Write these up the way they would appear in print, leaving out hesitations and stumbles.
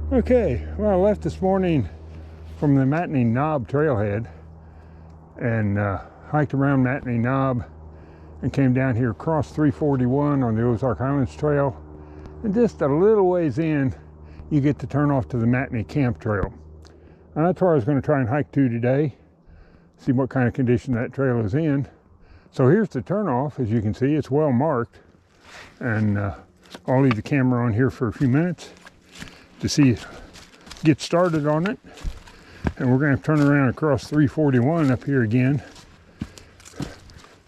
Okay, well, I left this morning from the Matney Knob trailhead and hiked around Matney Knob and came down here across 341 on the Ozark Highlands trail, and just a little ways in you get to turn off to the Matney Camp trail. And that's where I was going to try and hike to today, see what kind of condition that trail is in. So here's the turnoff. As you can see, it's well marked, and I'll leave the camera on here for a few minutes to get started on it. And we're going to turn around across 341 up here again,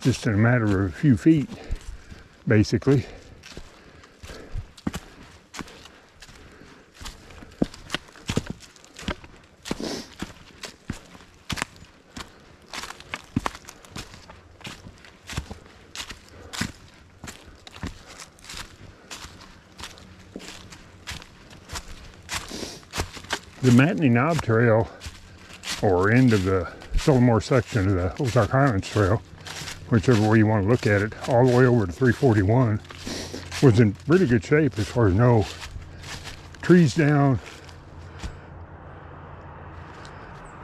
just in a matter of a few feet, basically. The Matney Knob Trail, or end of the Sylamore section of the Ozark Highlands Trail, whichever way you want to look at it, all the way over to 341, was in really good shape as far as no trees down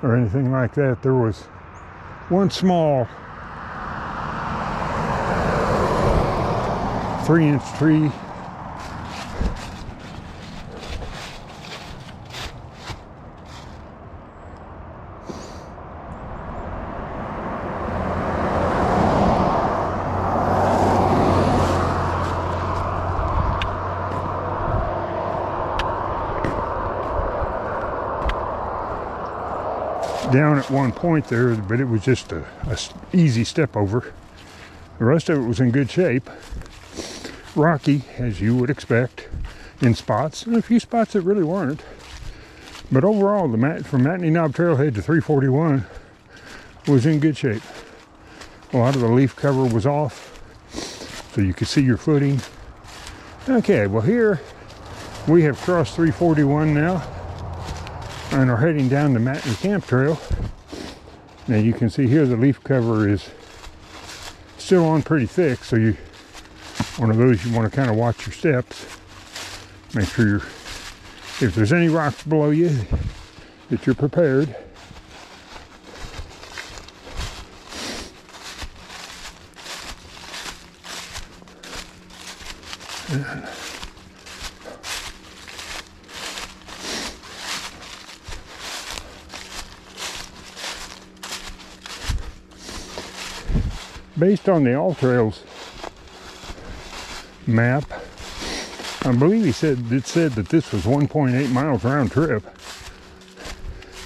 or anything like that. There was one small 3-inch tree down at one point there, but it was just a easy step over. The rest of it was in good shape. Rocky, as you would expect, in spots, and a few spots that really weren't. But overall, from Matney Knob Trailhead to 341 was in good shape. A lot of the leaf cover was off, so you could see your footing. Okay, well here we have crossed 341 now and are heading down the Matney Camp Trail. Now you can see here the leaf cover is still on pretty thick, so one of those you want to kind of watch your steps. Make sure if there's any rocks below you, that you're prepared. Based on the All Trails map, I believe it said that this was 1.8 miles round trip.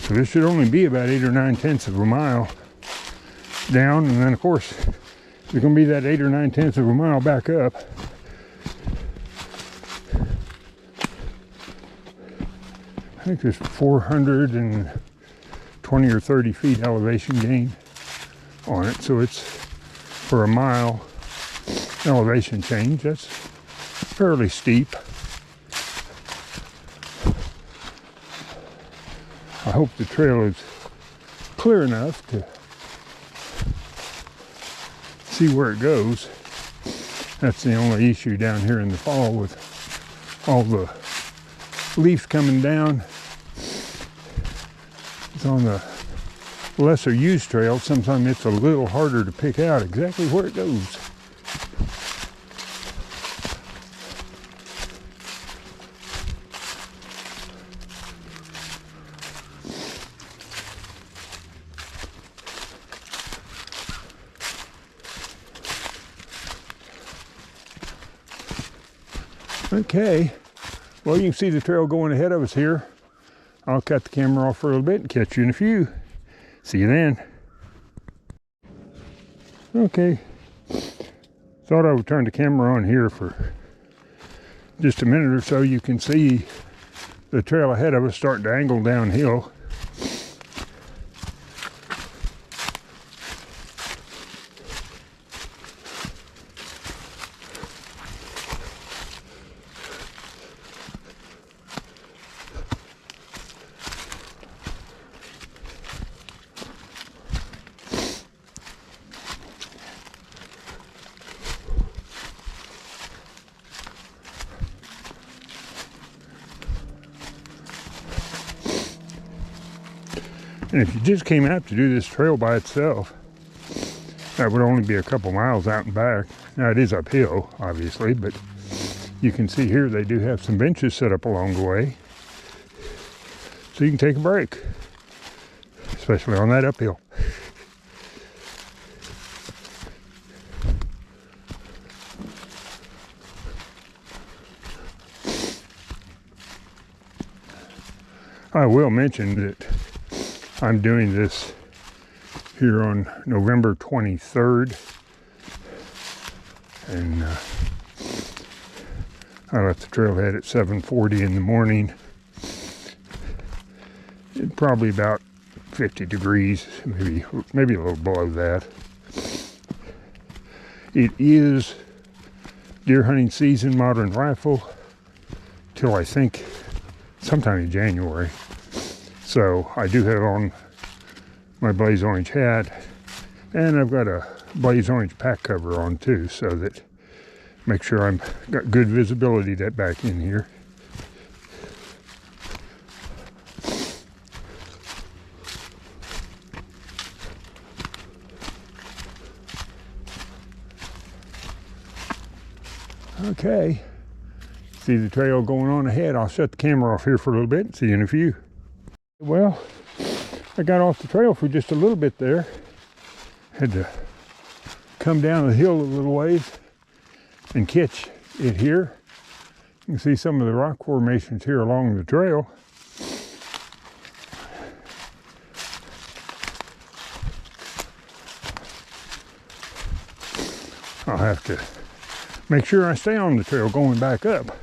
So this should only be about 8 or 9/10 of a mile down, and then of course there's going to be that 8 or 9/10 of a mile back up. I think there's 420 or 30 feet elevation gain on it, so it's for a mile elevation change. That's fairly steep. I hope the trail is clear enough to see where it goes. That's the only issue down here in the fall with all the leaves coming down. It's on the lesser used trail. Sometimes it's a little harder to pick out exactly where it goes. Okay, well, you can see the trail going ahead of us here. I'll cut the camera off for a little bit and catch you in a few. See you then. Okay, thought I would turn the camera on here for just a minute or so. You can see the trail ahead of us starting to angle downhill. And if you just came out to do this trail by itself, that would only be a couple miles out and back. Now it is uphill, obviously, but you can see here they do have some benches set up along the way, so you can take a break, especially on that uphill. I will mention that I'm doing this here on November 23rd, and I left the trailhead at 7:40 in the morning. It's probably about 50 degrees, maybe a little below that. It is deer hunting season, modern rifle, till I think sometime in January. So I do have on my blaze orange hat, and I've got a blaze orange pack cover on too, so that make sure I'm got good visibility that back in here. Okay, see the trail going on ahead. I'll shut the camera off here for a little bit and see you in a few. Well, I got off the trail for just a little bit there. Had to come down the hill a little ways and catch it here. You can see some of the rock formations here along the trail. I'll have to make sure I stay on the trail going back up.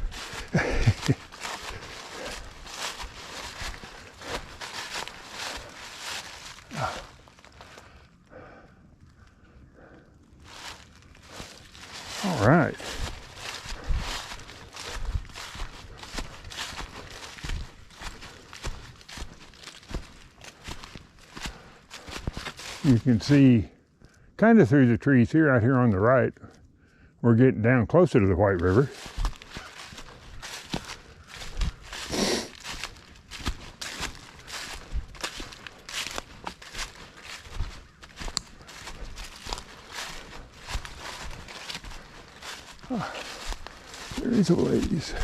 All right. You can see kind of through the trees here, out here on the right. We're getting down closer to the White River. There is a ways.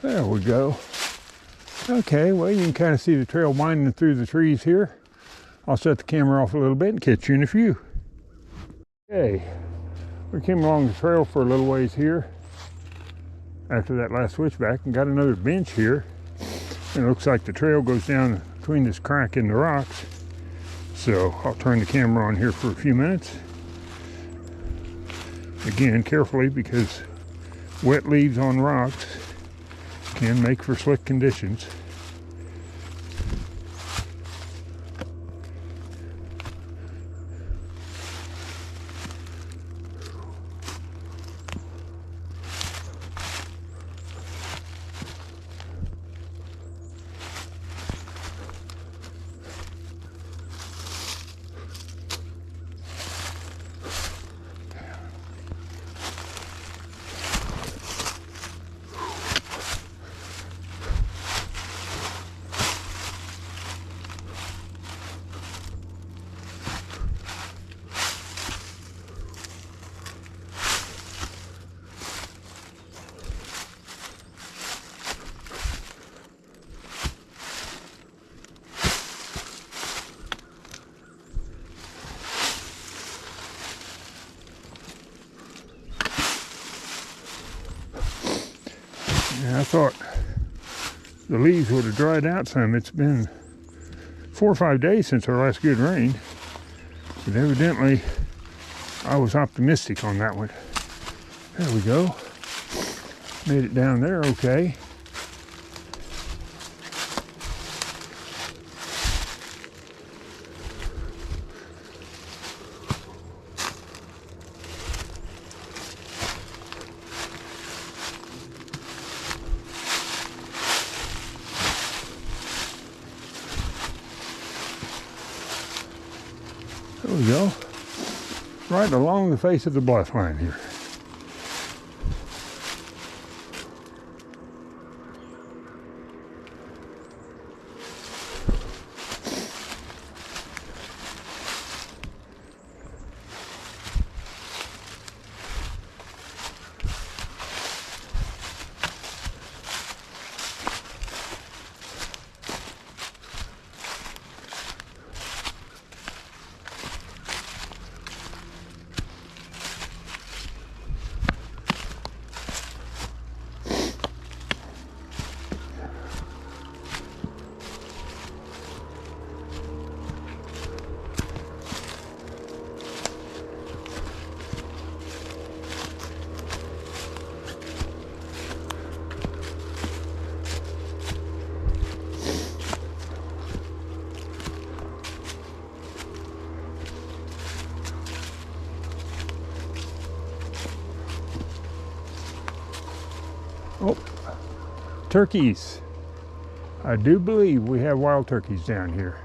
There we go. Okay, well, you can kind of see the trail winding through the trees here. I'll set the camera off a little bit and catch you in a few. Okay, we came along the trail for a little ways here after that last switchback and got another bench here. And it looks like the trail goes down between this crack in the rocks. So I'll turn the camera on here for a few minutes. Again, carefully, because wet leaves on rocks can make for slick conditions. Yeah, I thought the leaves would have dried out some. It's been 4 or 5 days since our last good rain, but evidently I was optimistic on that one. There we go. Made it down there okay. There we go. Right along the face of the bluff line here. Oh, turkeys. I do believe we have wild turkeys down here.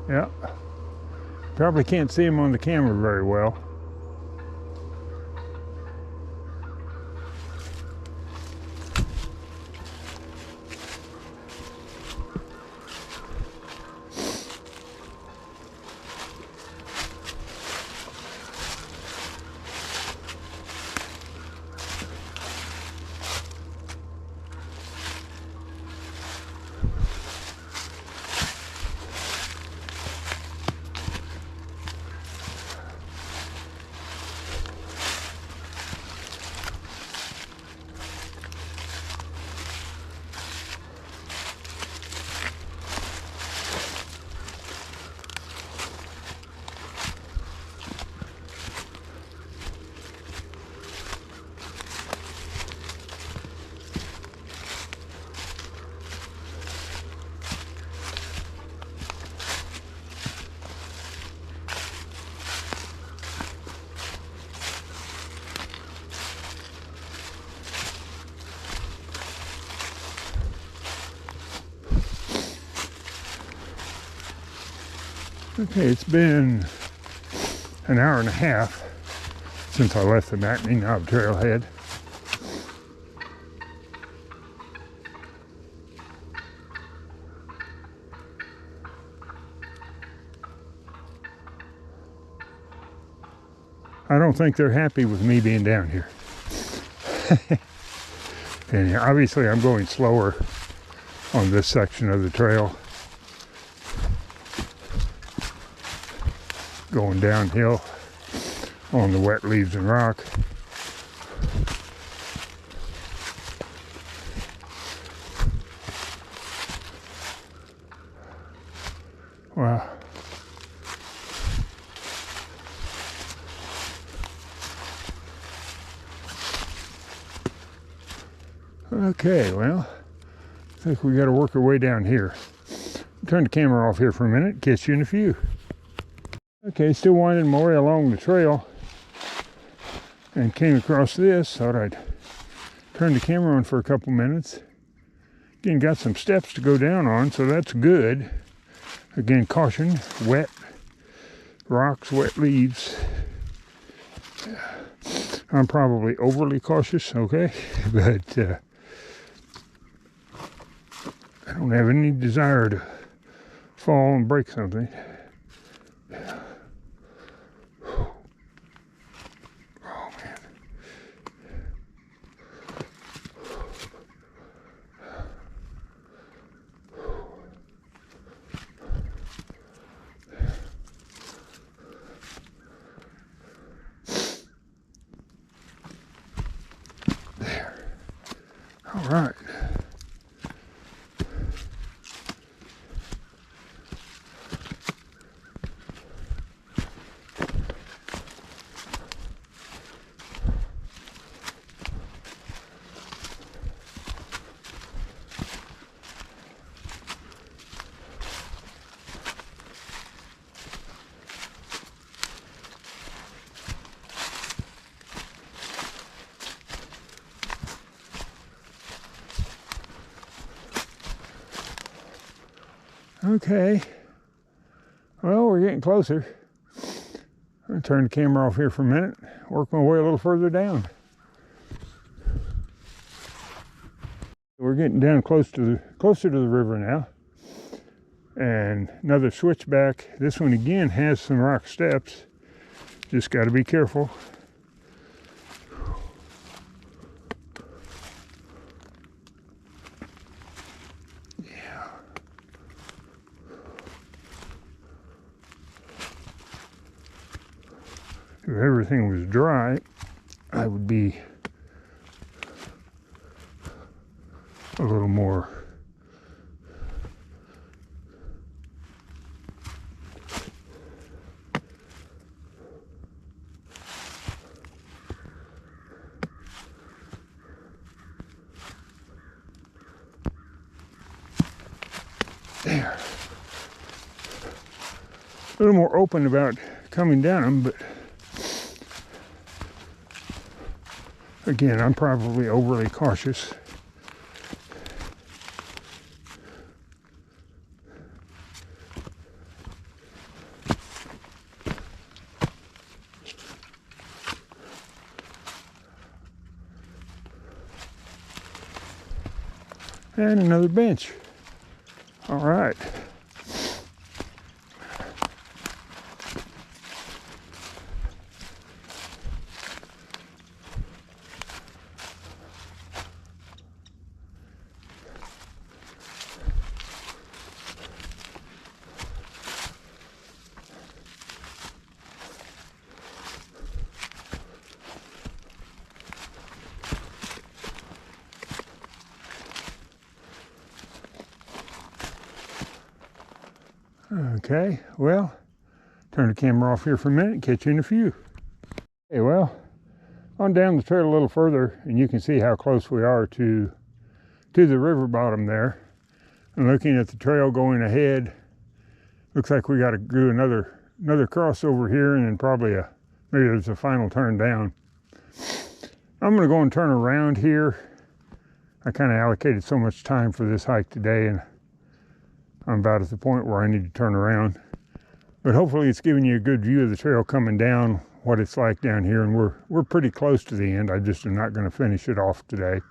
Yeah. Probably can't see them on the camera very well. Okay, it's been an hour and a half since I left the Matney Knob trailhead. I don't think they're happy with me being down here. And obviously I'm going slower on this section of the trail. Going downhill on the wet leaves and rock. Wow. Okay, well, I think we got to work our way down here. Turn the camera off here for a minute. Catch you in a few. Okay, still winding my way along the trail and came across this. Thought I'd turn the camera on for a couple minutes. Again, got some steps to go down on, so that's good. Again, caution, wet rocks, wet leaves. I'm probably overly cautious, okay? But I don't have any desire to fall and break something. All right. Okay, Well, we're getting closer. I'm going to turn the camera off here for a minute, work my way a little further down. We're getting down closer to the river now. And another switchback. This one again has some rock steps. Just got to be careful. Yeah. If everything was dry, I would be a little more there. A little more open about coming down them, but again, I'm probably overly cautious. And another bench. All right. Okay, well, turn the camera off here for a minute and catch you in a few. Okay, well, on down the trail a little further, and you can see how close we are to the river bottom there. And looking at the trail going ahead, looks like we got to do another crossover here, and then probably maybe there's a final turn down. I'm going to go and turn around here. I kind of allocated so much time for this hike today, and I'm about at the point where I need to turn around. But hopefully it's giving you a good view of the trail coming down, what it's like down here, and we're pretty close to the end. I just am not going to finish it off today.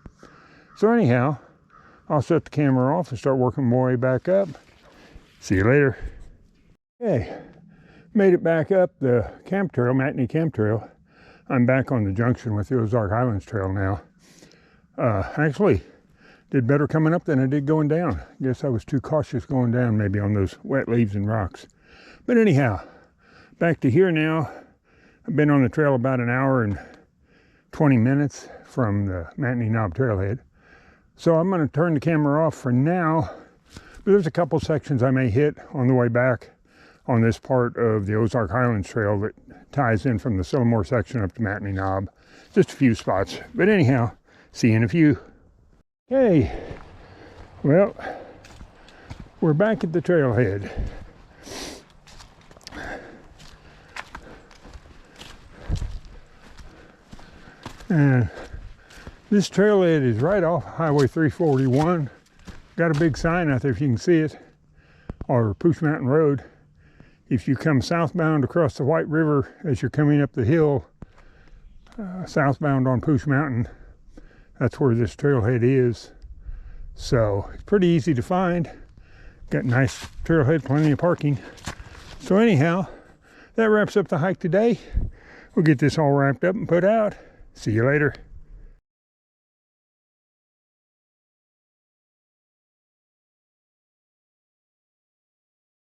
So anyhow, I'll shut the camera off and start working my way back up. See you later. Okay, made it back up the camp trail, Matney Camp Trail. I'm back on the junction with the Ozark Highlands Trail now. Actually, did better coming up than I did going down. Guess I was too cautious going down maybe on those wet leaves and rocks. But anyhow, back to here now. I've been on the trail about an hour and 20 minutes from the Matney Knob trailhead. So I'm going to turn the camera off for now. But there's a couple sections I may hit on the way back on this part of the Ozark Highlands Trail that ties in from the Sylamore section up to Matney Knob. Just a few spots. But anyhow, see you in a few. Okay, well, we're back at the trailhead. And this trailhead is right off Highway 341. Got a big sign out there if you can see it, or Pooch Mountain Road. If you come southbound across the White River as you're coming up the hill, southbound on Pooch Mountain, that's where this trailhead is. So it's pretty easy to find. Got nice trailhead, plenty of parking. So anyhow, that wraps up the hike today. We'll get this all wrapped up and put out. See you later.